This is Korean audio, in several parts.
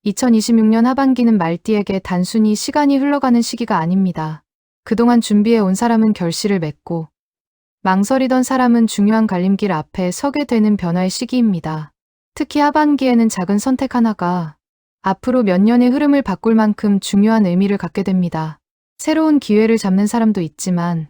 2026년 하반기는 말띠에게 단순히 시간이 흘러가는 시기가 아닙니다. 그동안 준비해 온 사람은 결실을 맺고 망설이던 사람은 중요한 갈림길 앞에 서게 되는 변화의 시기입니다. 특히 하반기에는 작은 선택 하나가 앞으로 몇 년의 흐름을 바꿀 만큼 중요한 의미를 갖게 됩니다. 새로운 기회를 잡는 사람도 있지만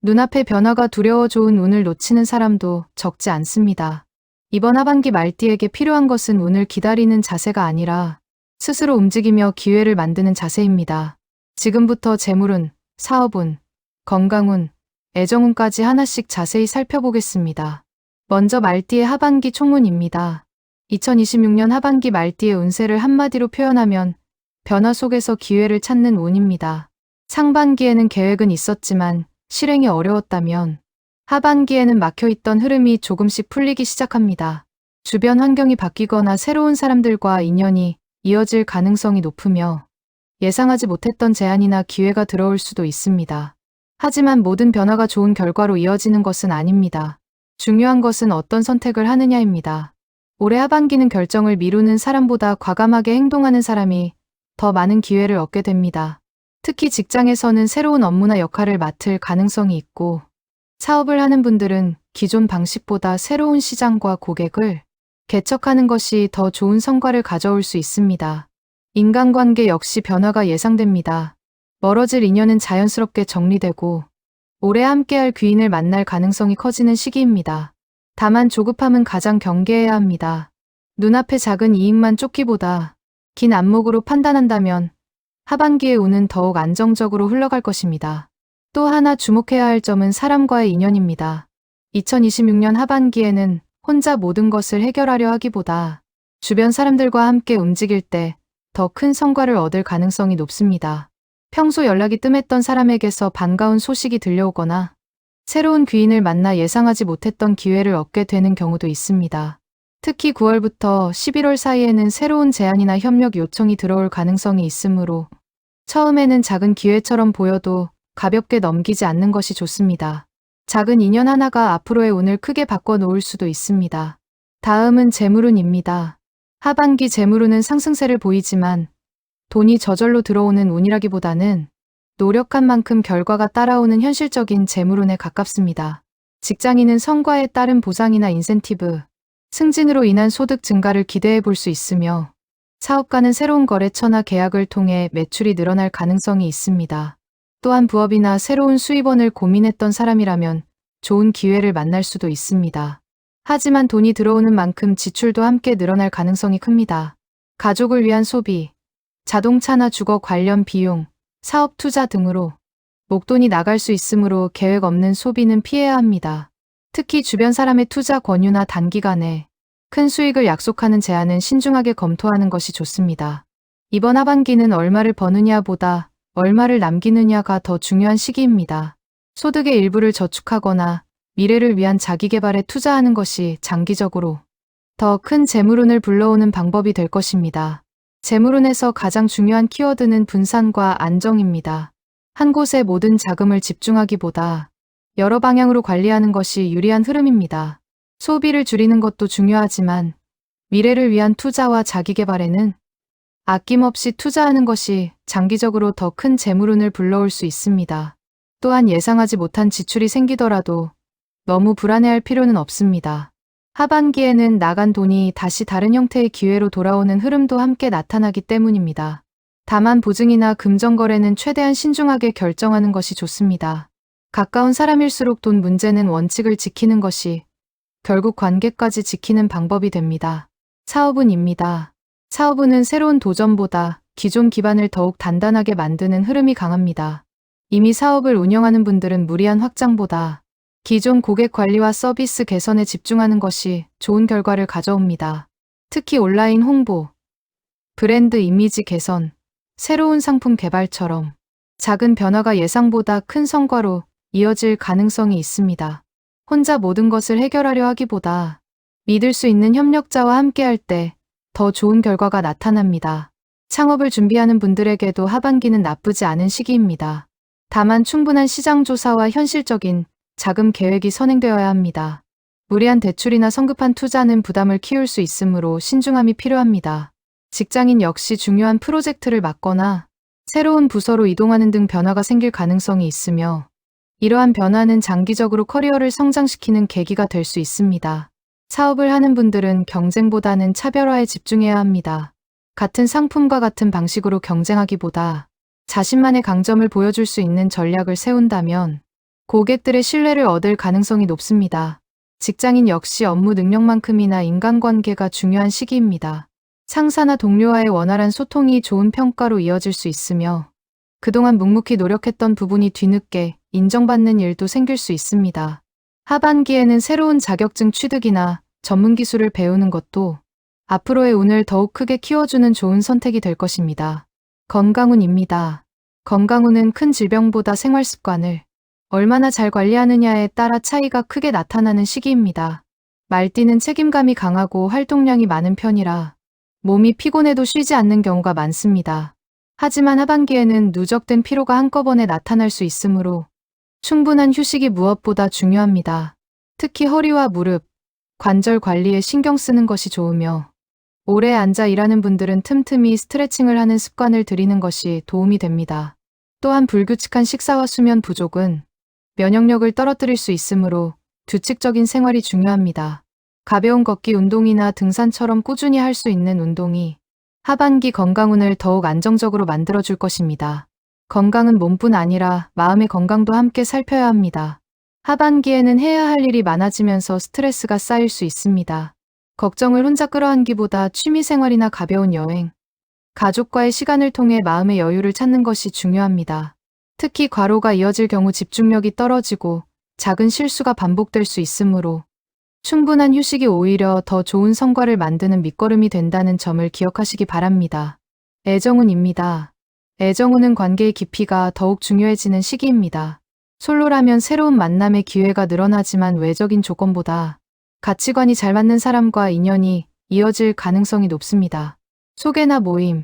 눈앞의 변화가 두려워 좋은 운을 놓치는 사람도 적지 않습니다. 이번 하반기 말띠에게 필요한 것은 운을 기다리는 자세가 아니라 스스로 움직이며 기회를 만드는 자세입니다. 지금부터 재물운, 사업운, 건강운, 애정운까지 하나씩 자세히 살펴보겠습니다. 먼저 말띠의 하반기 총운입니다. 2026년 하반기 말띠의 운세를 한마디로 표현하면 변화 속에서 기회를 찾는 운입니다. 상반기에는 계획은 있었지만 실행이 어려웠다면 하반기에는 막혀있던 흐름이 조금씩 풀리기 시작합니다. 주변 환경이 바뀌거나 새로운 사람들과 인연이 이어질 가능성이 높으며 예상하지 못했던 제안이나 기회가 들어올 수도 있습니다. 하지만 모든 변화가 좋은 결과로 이어지는 것은 아닙니다. 중요한 것은 어떤 선택을 하느냐입니다. 올해 하반기는 결정을 미루는 사람보다 과감하게 행동하는 사람이 더 많은 기회를 얻게 됩니다. 특히 직장에서는 새로운 업무나 역할을 맡을 가능성이 있고 사업을 하는 분들은 기존 방식보다 새로운 시장과 고객을 개척하는 것이 더 좋은 성과를 가져올 수 있습니다. 인간관계 역시 변화가 예상됩니다. 멀어질 인연은 자연스럽게 정리되고 오래 함께할 귀인을 만날 가능성이 커지는 시기입니다. 다만 조급함은 가장 경계해야 합니다. 눈앞의 작은 이익만 쫓기보다 긴 안목으로 판단한다면 하반기의 운은 더욱 안정적으로 흘러갈 것입니다. 또 하나 주목해야 할 점은 사람과의 인연입니다. 2026년 하반기에는 혼자 모든 것을 해결하려 하기보다 주변 사람들과 함께 움직일 때 더 큰 성과를 얻을 가능성이 높습니다. 평소 연락이 뜸했던 사람에게서 반가운 소식이 들려오거나 새로운 귀인을 만나 예상하지 못했던 기회를 얻게 되는 경우도 있습니다. 특히 9월부터 11월 사이에는 새로운 제안이나 협력 요청이 들어올 가능성이 있으므로 처음에는 작은 기회처럼 보여도 가볍게 넘기지 않는 것이 좋습니다. 작은 인연 하나가 앞으로의 운을 크게 바꿔놓을 수도 있습니다. 다음은 재물운입니다. 하반기 재물운은 상승세를 보이지만 돈이 저절로 들어오는 운이라기보다는 노력한 만큼 결과가 따라오는 현실적인 재물운에 가깝습니다. 직장인은 성과에 따른 보상이나 인센티브, 승진으로 인한 소득 증가를 기대해 볼 수 있으며 사업가는 새로운 거래처나 계약을 통해 매출이 늘어날 가능성이 있습니다. 또한 부업이나 새로운 수입원을 고민했던 사람이라면 좋은 기회를 만날 수도 있습니다. 하지만 돈이 들어오는 만큼 지출도 함께 늘어날 가능성이 큽니다. 가족을 위한 소비, 자동차나 주거 관련 비용, 사업 투자 등으로 목돈이 나갈 수 있으므로 계획 없는 소비는 피해야 합니다. 특히 주변 사람의 투자 권유나 단기간에 큰 수익을 약속하는 제안은 신중하게 검토하는 것이 좋습니다. 이번 하반기는 얼마를 버느냐보다 얼마를 남기느냐가 더 중요한 시기입니다. 소득의 일부를 저축하거나 미래를 위한 자기개발에 투자하는 것이 장기적으로 더 큰 재물운을 불러오는 방법이 될 것입니다. 재물운에서 가장 중요한 키워드는 분산과 안정입니다. 한 곳에 모든 자금을 집중하기보다 여러 방향으로 관리하는 것이 유리한 흐름입니다. 소비를 줄이는 것도 중요하지만 미래를 위한 투자와 자기개발에는 아낌없이 투자하는 것이 장기적으로 더 큰 재물운을 불러올 수 있습니다. 또한 예상하지 못한 지출이 생기더라도 너무 불안해할 필요는 없습니다. 하반기에는 나간 돈이 다시 다른 형태의 기회로 돌아오는 흐름도 함께 나타나기 때문입니다. 다만 보증이나 금전거래는 최대한 신중하게 결정하는 것이 좋습니다. 가까운 사람일수록 돈 문제는 원칙을 지키는 것이 결국 관계까지 지키는 방법이 됩니다. 사업운입니다. 사업운은 새로운 도전보다 기존 기반을 더욱 단단하게 만드는 흐름이 강합니다. 이미 사업을 운영하는 분들은 무리한 확장보다 기존 고객 관리와 서비스 개선에 집중하는 것이 좋은 결과를 가져옵니다. 특히 온라인 홍보, 브랜드 이미지 개선, 새로운 상품 개발처럼 작은 변화가 예상보다 큰 성과로 이어질 가능성이 있습니다. 혼자 모든 것을 해결하려 하기보다 믿을 수 있는 협력자와 함께할 때 더 좋은 결과가 나타납니다. 창업을 준비하는 분들에게도 하반기는 나쁘지 않은 시기입니다. 다만 충분한 시장 조사와 현실적인 자금 계획이 선행되어야 합니다. 무리한 대출이나 성급한 투자는 부담을 키울 수 있으므로 신중함이 필요합니다. 직장인 역시 중요한 프로젝트를 맡거나 새로운 부서로 이동하는 등 변화가 생길 가능성이 있으며 이러한 변화는 장기적으로 커리어를 성장시키는 계기가 될 수 있습니다. 사업을 하는 분들은 경쟁보다는 차별화에 집중해야 합니다. 같은 상품과 같은 방식으로 경쟁하기보다 자신만의 강점을 보여줄 수 있는 전략을 세운다면 고객들의 신뢰를 얻을 가능성이 높습니다. 직장인 역시 업무 능력만큼이나 인간관계가 중요한 시기입니다. 상사나 동료와의 원활한 소통이 좋은 평가로 이어질 수 있으며 그동안 묵묵히 노력했던 부분이 뒤늦게 인정받는 일도 생길 수 있습니다. 하반기에는 새로운 자격증 취득이나 전문 기술을 배우는 것도 앞으로의 운을 더욱 크게 키워주는 좋은 선택이 될 것입니다. 건강운입니다. 건강운은 큰 질병보다 생활 습관을 얼마나 잘 관리하느냐에 따라 차이가 크게 나타나는 시기입니다. 말띠는 책임감이 강하고 활동량이 많은 편이라 몸이 피곤해도 쉬지 않는 경우가 많습니다. 하지만 하반기에는 누적된 피로가 한꺼번에 나타날 수 있으므로 충분한 휴식이 무엇보다 중요합니다. 특히 허리와 무릎, 관절 관리에 신경 쓰는 것이 좋으며 오래 앉아 일하는 분들은 틈틈이 스트레칭을 하는 습관을 들이는 것이 도움이 됩니다. 또한 불규칙한 식사와 수면 부족은 면역력을 떨어뜨릴 수 있으므로 규칙적인 생활이 중요합니다. 가벼운 걷기 운동이나 등산처럼 꾸준히 할 수 있는 운동이 하반기 건강운을 더욱 안정적으로 만들어줄 것입니다. 건강은 몸뿐 아니라 마음의 건강도 함께 살펴야 합니다. 하반기에는 해야 할 일이 많아지면서 스트레스가 쌓일 수 있습니다. 걱정을 혼자 끌어안기보다 취미생활이나 가벼운 여행, 가족과의 시간을 통해 마음의 여유를 찾는 것이 중요합니다. 특히 과로가 이어질 경우 집중력이 떨어지고 작은 실수가 반복될 수 있으므로 충분한 휴식이 오히려 더 좋은 성과를 만드는 밑거름이 된다는 점을 기억하시기 바랍니다. 애정운입니다. 애정운은 관계의 깊이가 더욱 중요해지는 시기입니다. 솔로라면 새로운 만남의 기회가 늘어나지만 외적인 조건보다 가치관이 잘 맞는 사람과 인연이 이어질 가능성이 높습니다. 소개나 모임,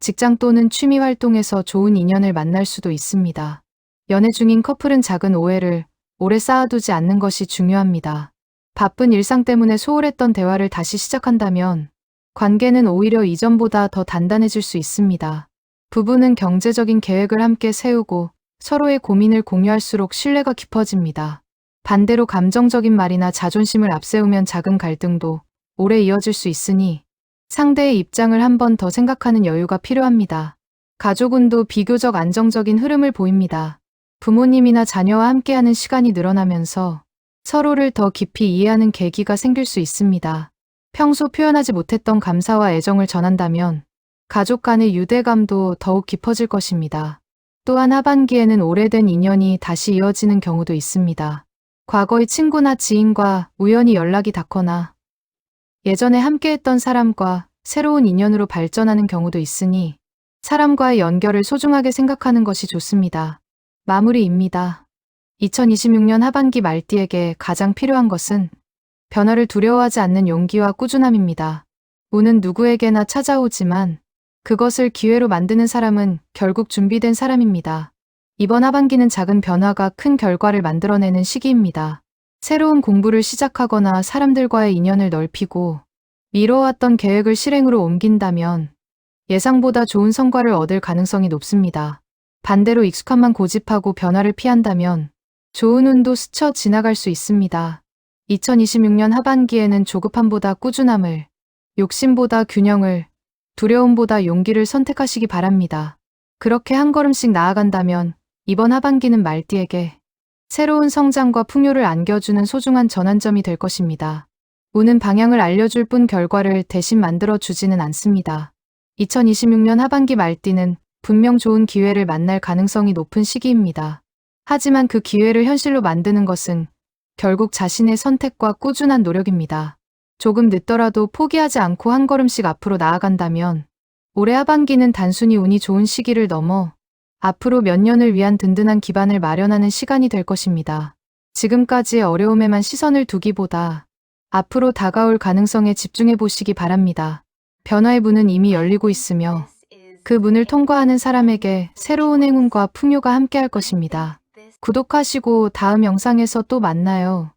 직장 또는 취미 활동에서 좋은 인연을 만날 수도 있습니다. 연애 중인 커플은 작은 오해를 오래 쌓아두지 않는 것이 중요합니다. 바쁜 일상 때문에 소홀했던 대화를 다시 시작한다면 관계는 오히려 이전보다 더 단단해질 수 있습니다. 부부는 경제적인 계획을 함께 세우고 서로의 고민을 공유할수록 신뢰가 깊어집니다. 반대로 감정적인 말이나 자존심을 앞세우면 작은 갈등도 오래 이어질 수 있으니 상대의 입장을 한 번 더 생각하는 여유가 필요합니다. 가족운도 비교적 안정적인 흐름을 보입니다. 부모님이나 자녀와 함께하는 시간이 늘어나면서 서로를 더 깊이 이해하는 계기가 생길 수 있습니다. 평소 표현하지 못했던 감사와 애정을 전한다면 가족 간의 유대감도 더욱 깊어질 것입니다. 또한 하반기에는 오래된 인연이 다시 이어지는 경우도 있습니다. 과거의 친구나 지인과 우연히 연락이 닿거나 예전에 함께했던 사람과 새로운 인연으로 발전하는 경우도 있으니 사람과의 연결을 소중하게 생각하는 것이 좋습니다. 마무리입니다. 2026년 하반기 말띠에게 가장 필요한 것은 변화를 두려워하지 않는 용기와 꾸준함입니다. 운은 누구에게나 찾아오지만 그것을 기회로 만드는 사람은 결국 준비된 사람입니다. 이번 하반기는 작은 변화가 큰 결과를 만들어내는 시기입니다. 새로운 공부를 시작하거나 사람들과의 인연을 넓히고 미뤄왔던 계획을 실행으로 옮긴다면 예상보다 좋은 성과를 얻을 가능성이 높습니다. 반대로 익숙함만 고집하고 변화를 피한다면 좋은 운도 스쳐 지나갈 수 있습니다. 2026년 하반기에는 조급함보다 꾸준함을, 욕심보다 균형을, 두려움보다 용기를 선택하시기 바랍니다. 그렇게 한 걸음씩 나아간다면 이번 하반기는 말띠에게 새로운 성장과 풍요를 안겨주는 소중한 전환점이 될 것입니다. 운은 방향을 알려줄 뿐 결과를 대신 만들어주지는 않습니다. 2026년 하반기 말띠는 분명 좋은 기회를 만날 가능성이 높은 시기입니다. 하지만 그 기회를 현실로 만드는 것은 결국 자신의 선택과 꾸준한 노력입니다. 조금 늦더라도 포기하지 않고 한 걸음씩 앞으로 나아간다면 올해 하반기는 단순히 운이 좋은 시기를 넘어 앞으로 몇 년을 위한 든든한 기반을 마련하는 시간이 될 것입니다. 지금까지의 어려움에만 시선을 두기보다 앞으로 다가올 가능성에 집중해 보시기 바랍니다. 변화의 문은 이미 열리고 있으며 그 문을 통과하는 사람에게 새로운 행운과 풍요가 함께할 것입니다. 구독하시고 다음 영상에서 또 만나요.